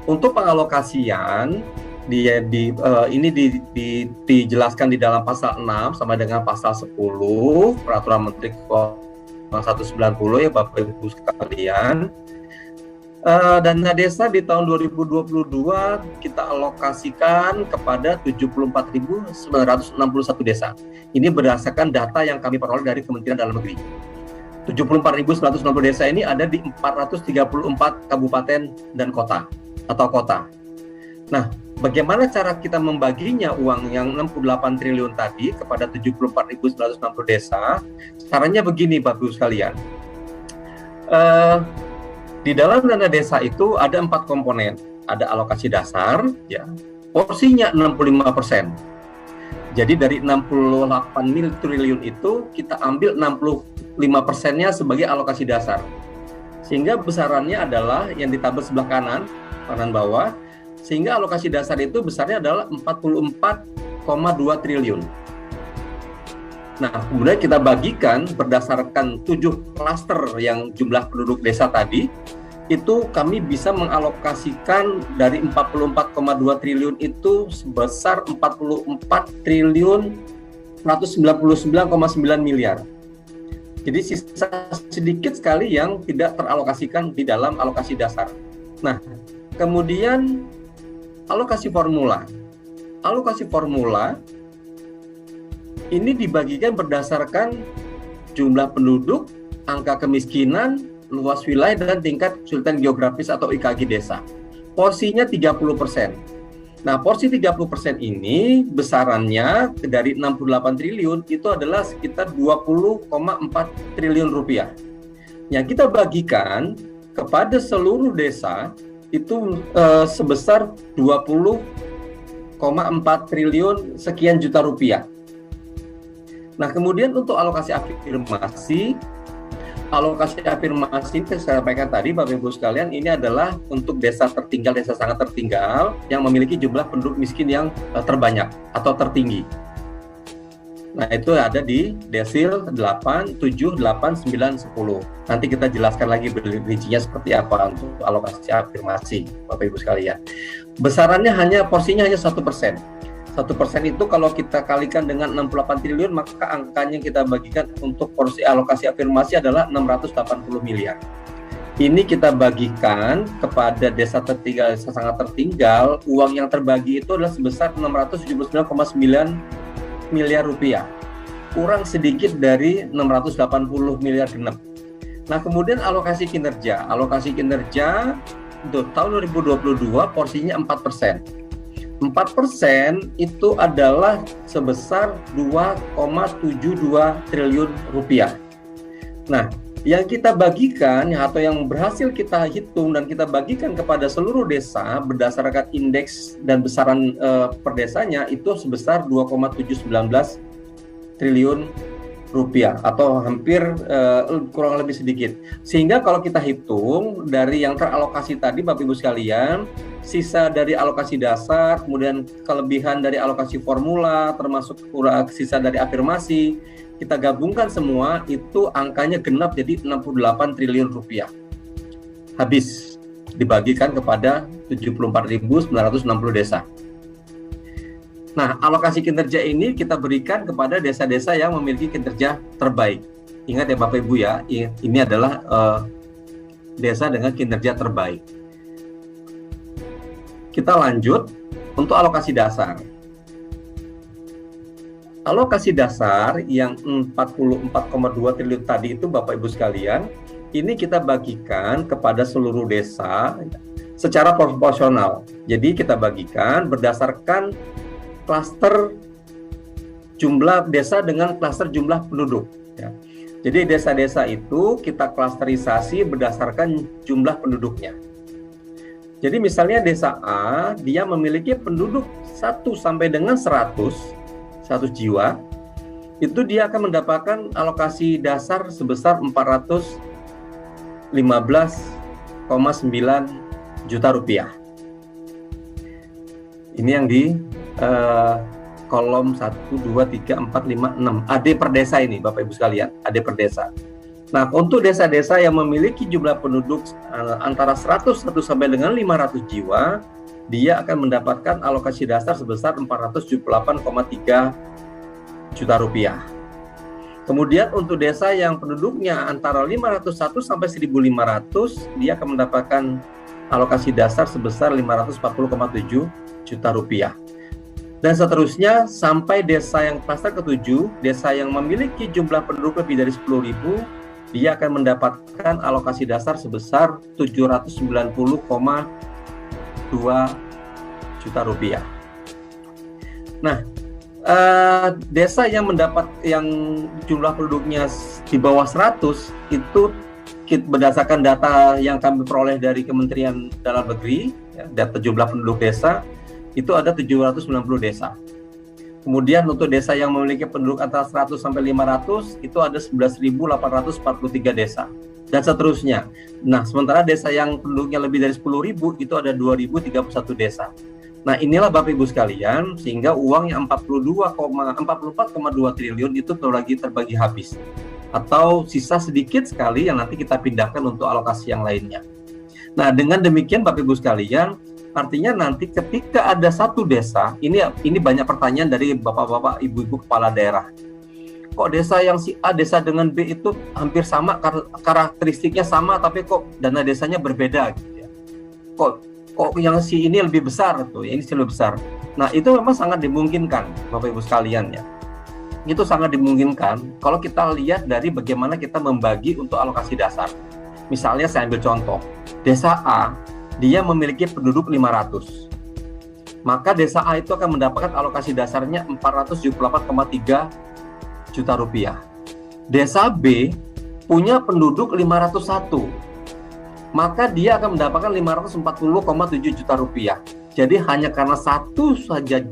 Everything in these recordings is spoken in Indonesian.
Untuk pengalokasian dijelaskan di dalam pasal 6 sama dengan pasal 10 Peraturan Menteri Keuangan 190 ya Bapak Ibu sekalian. Dana desa di tahun 2022 kita alokasikan kepada 74.961 desa. Ini berdasarkan data yang kami peroleh dari Kementerian Dalam Negeri. 74.960 desa ini ada di 434 kabupaten dan kota atau kota. Nah, bagaimana cara kita membaginya uang yang 68 triliun tadi kepada 74.960 desa? Caranya begini Bapak Ibu sekalian. Di dalam dana desa itu ada 4 komponen. Ada alokasi dasar, ya, porsinya 65%. Jadi dari 68 triliun itu kita ambil 65%-nya sebagai alokasi dasar. Sehingga besarannya adalah yang ditabel sebelah kanan bawah. Sehingga alokasi dasar itu besarnya adalah 44,2 triliun. Nah, kemudian kita bagikan berdasarkan 7 klaster yang jumlah penduduk desa tadi, itu kami bisa mengalokasikan dari 44,2 triliun itu sebesar 44 triliun 199,9 miliar. Jadi sisa sedikit sekali yang tidak teralokasikan di dalam alokasi dasar. Nah, kemudian alokasi formula. Alokasi formula ini dibagikan berdasarkan jumlah penduduk, angka kemiskinan, luas wilayah, dan tingkat kesulitan geografis atau IKG desa. Porsinya 30%. Nah, porsi 30% ini besarannya dari 68 triliun itu adalah sekitar 20,4 triliun rupiah. Yang kita bagikan kepada seluruh desa itu sebesar 20,4 triliun sekian juta rupiah. Nah, kemudian untuk alokasi afirmasi saya sampaikan tadi Bapak Ibu sekalian, ini adalah untuk desa tertinggal, desa sangat tertinggal yang memiliki jumlah penduduk miskin yang terbanyak atau tertinggi. Nah, itu ada di desil 8, 7, 8, 9, 10. Nanti kita jelaskan lagi rincinya seperti apa untuk alokasi afirmasi Bapak Ibu sekalian. Besarannya porsinya hanya 1%. 1% itu kalau kita kalikan dengan 68 triliun, maka angkanya kita bagikan untuk porsi alokasi afirmasi adalah 680 miliar. Ini kita bagikan kepada desa tertinggal, desa sangat tertinggal, uang yang terbagi itu adalah sebesar 679,9 miliar rupiah. Kurang sedikit dari 680 miliar genap. Nah, kemudian alokasi kinerja. Alokasi kinerja untuk tahun 2022 porsinya 4%. 4% itu adalah sebesar 2,72 triliun rupiah. Nah, yang kita bagikan atau yang berhasil kita hitung dan kita bagikan kepada seluruh desa berdasarkan indeks dan besaran per desanya itu sebesar 2,719 triliun rupiah atau hampir kurang lebih sedikit. Sehingga kalau kita hitung dari yang teralokasi tadi Bapak Ibu sekalian, sisa dari alokasi dasar, kemudian kelebihan dari alokasi formula, termasuk sisa dari afirmasi, kita gabungkan semua, itu angkanya genap jadi 68 triliun rupiah. Habis dibagikan kepada 74.960 desa. Nah, alokasi kinerja ini kita berikan kepada desa-desa yang memiliki kinerja terbaik. Ingat ya Bapak Ibu ya, ini adalah desa dengan kinerja terbaik. Kita lanjut untuk alokasi dasar. Alokasi dasar yang 44,2 triliun tadi itu Bapak Ibu sekalian, ini kita bagikan kepada seluruh desa secara proporsional. Jadi kita bagikan berdasarkan klaster jumlah desa dengan klaster jumlah penduduk. Ya. Jadi desa-desa itu kita klasterisasi berdasarkan jumlah penduduknya. Jadi misalnya desa A, dia memiliki penduduk 1 sampai dengan 100 jiwa, itu dia akan mendapatkan alokasi dasar sebesar 415,9 juta rupiah. Ini yang di kolom 1, 2, 3, 4, 5, 6 AD per desa ini Bapak Ibu sekalian, AD per desa. Nah, untuk desa-desa yang memiliki jumlah penduduk antara 100 sampai dengan 500 jiwa, dia akan mendapatkan alokasi dasar sebesar 478,3 juta rupiah. Kemudian untuk desa yang penduduknya antara 501 sampai 1.500, dia akan mendapatkan alokasi dasar sebesar 540,7 juta rupiah. Dan seterusnya sampai desa yang klaster ke-7, desa yang memiliki jumlah penduduk lebih dari 10.000, dia akan mendapatkan alokasi dasar sebesar 790,2 juta rupiah. Nah, desa yang jumlah penduduknya di bawah 100 itu berdasarkan data yang kami peroleh dari Kementerian Dalam Negeri, data jumlah penduduk desa itu ada 790 desa. Kemudian untuk desa yang memiliki penduduk antara 100 sampai 500 itu ada 11.843 desa dan seterusnya. Nah, sementara desa yang penduduknya lebih dari 10.000 itu ada 2.031 desa. Nah, inilah Bapak Ibu sekalian, sehingga uang yang 44,2 triliun itu lagi terbagi habis atau sisa sedikit sekali yang nanti kita pindahkan untuk alokasi yang lainnya. Nah, dengan demikian Bapak Ibu sekalian, artinya nanti ketika ada satu desa, ini banyak pertanyaan dari Bapak-bapak, Ibu-ibu kepala daerah. Kok desa yang si A, desa dengan B itu hampir sama, karakteristiknya sama, tapi kok dana desanya berbeda gitu ya. Kok yang si ini lebih besar tuh, yang ini lebih besar. Nah, itu memang sangat dimungkinkan Bapak Ibu sekalian ya. Itu sangat dimungkinkan kalau kita lihat dari bagaimana kita membagi untuk alokasi dasar. Misalnya saya ambil contoh, desa A dia memiliki penduduk 500. Maka desa A itu akan mendapatkan alokasi dasarnya 478,3 juta rupiah. Desa B punya penduduk 501. Maka dia akan mendapatkan 540,7 juta rupiah. Jadi hanya karena satu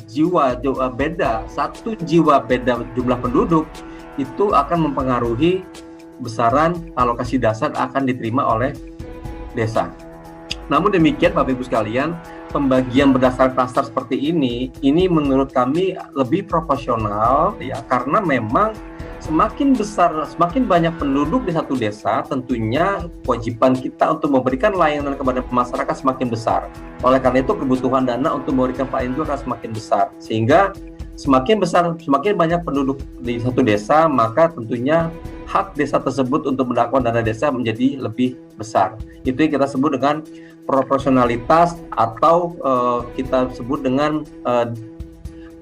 jiwa beda jumlah penduduk itu akan mempengaruhi besaran alokasi dasar akan diterima oleh desa. Namun demikian Bapak Ibu sekalian, pembagian berdasar klaster seperti ini menurut kami lebih proporsional ya, karena memang semakin banyak penduduk di satu desa, tentunya kewajiban kita untuk memberikan layanan kepada masyarakat semakin besar. Oleh karena itu kebutuhan dana untuk memberikan pelayanan itu akan semakin besar. Sehingga semakin banyak penduduk di satu desa, maka tentunya hak desa tersebut untuk mendapatkan dana desa menjadi lebih besar. Itu yang kita sebut dengan proporsionalitas atau kita sebut dengan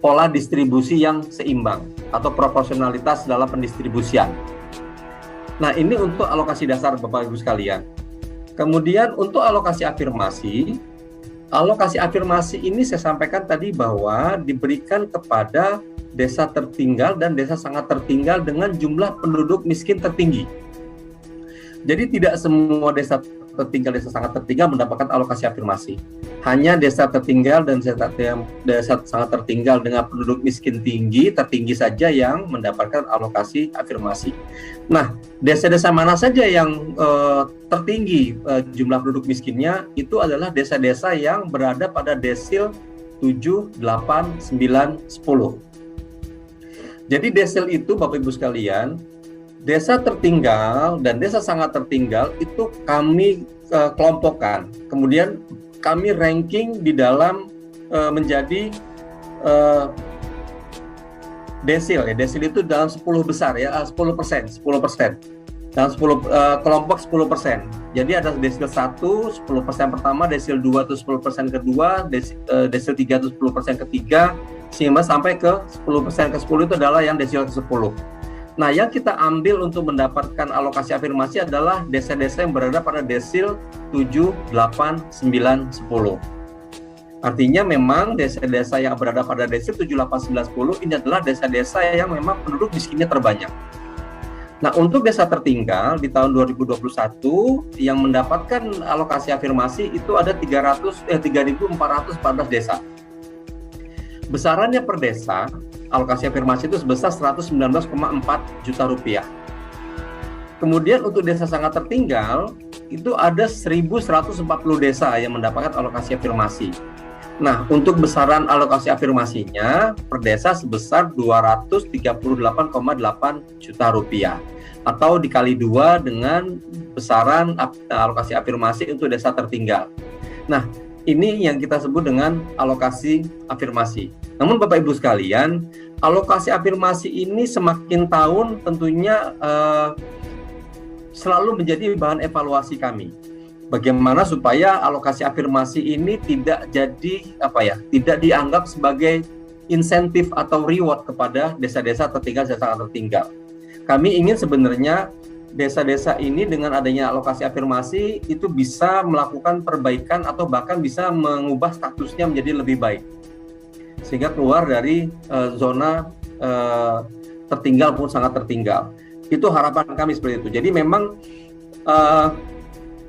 pola distribusi yang seimbang atau proporsionalitas dalam pendistribusian. Nah, ini untuk alokasi dasar Bapak Ibu sekalian. Kemudian untuk alokasi afirmasi ini saya sampaikan tadi bahwa diberikan kepada desa tertinggal dan desa sangat tertinggal dengan jumlah penduduk miskin tertinggi. Jadi tidak semua desa tertinggal, desa sangat tertinggal mendapatkan alokasi afirmasi. Hanya desa tertinggal dan desa sangat tertinggal dengan penduduk miskin tertinggi saja yang mendapatkan alokasi afirmasi. Nah, desa-desa mana saja yang tertinggi jumlah penduduk miskinnya itu adalah desa-desa yang berada pada desil 7, 8, 9, 10. Jadi desil itu Bapak Ibu sekalian, desa tertinggal dan desa sangat tertinggal itu kami kelompokkan. Kemudian kami ranking di dalam menjadi desil ya. Desil itu dalam 10 besar ya, 10%. Dalam 10 kelompok 10%. Jadi ada desil 1 10% pertama, desil 2 itu 10% kedua, desil 3 itu 10% ketiga, sehingga sampai ke 10% ke 10 itu adalah yang desil ke-10. Nah, yang kita ambil untuk mendapatkan alokasi afirmasi adalah desa-desa yang berada pada desil 7, 8, 9, 10. Artinya memang desa-desa yang berada pada desil 7, 8, 9, 10 ini adalah desa-desa yang memang penduduk miskinnya terbanyak. Nah, untuk desa tertinggal di tahun 2021 yang mendapatkan alokasi afirmasi itu ada 3.414 desa. Besarannya per desa, alokasi afirmasi itu sebesar 119,4 juta rupiah. Kemudian untuk desa sangat tertinggal, itu ada 1.140 desa yang mendapatkan alokasi afirmasi. Nah, untuk besaran alokasi afirmasinya per desa sebesar 238,8 juta rupiah. atau dikali 2 dengan besaran alokasi afirmasi untuk desa tertinggal. Nah, ini yang kita sebut dengan alokasi afirmasi. Namun Bapak Ibu sekalian, alokasi afirmasi ini semakin tahun tentunya selalu menjadi bahan evaluasi kami. Bagaimana supaya alokasi afirmasi ini tidak tidak dianggap sebagai insentif atau reward kepada desa-desa tertinggal, desa tertinggal. Kami ingin sebenarnya desa-desa ini dengan adanya alokasi afirmasi itu bisa melakukan perbaikan atau bahkan bisa mengubah statusnya menjadi lebih baik, sehingga keluar dari zona tertinggal pun sangat tertinggal. Itu harapan kami seperti itu. Jadi memang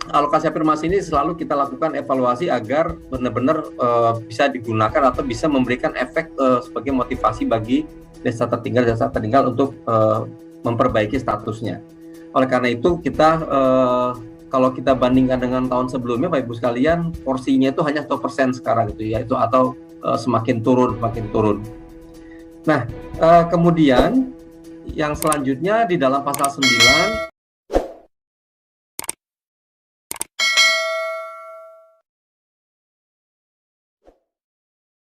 alokasi afirmasi ini selalu kita lakukan evaluasi agar benar-benar bisa digunakan atau bisa memberikan efek sebagai motivasi bagi desa tertinggal untuk memperbaiki statusnya. Oleh karena itu kita kalau kita bandingkan dengan tahun sebelumnya, Bapak Ibu sekalian, porsinya itu hanya 1% sekarang gitu ya, itu atau semakin turun. Nah, kemudian yang selanjutnya di dalam pasal 9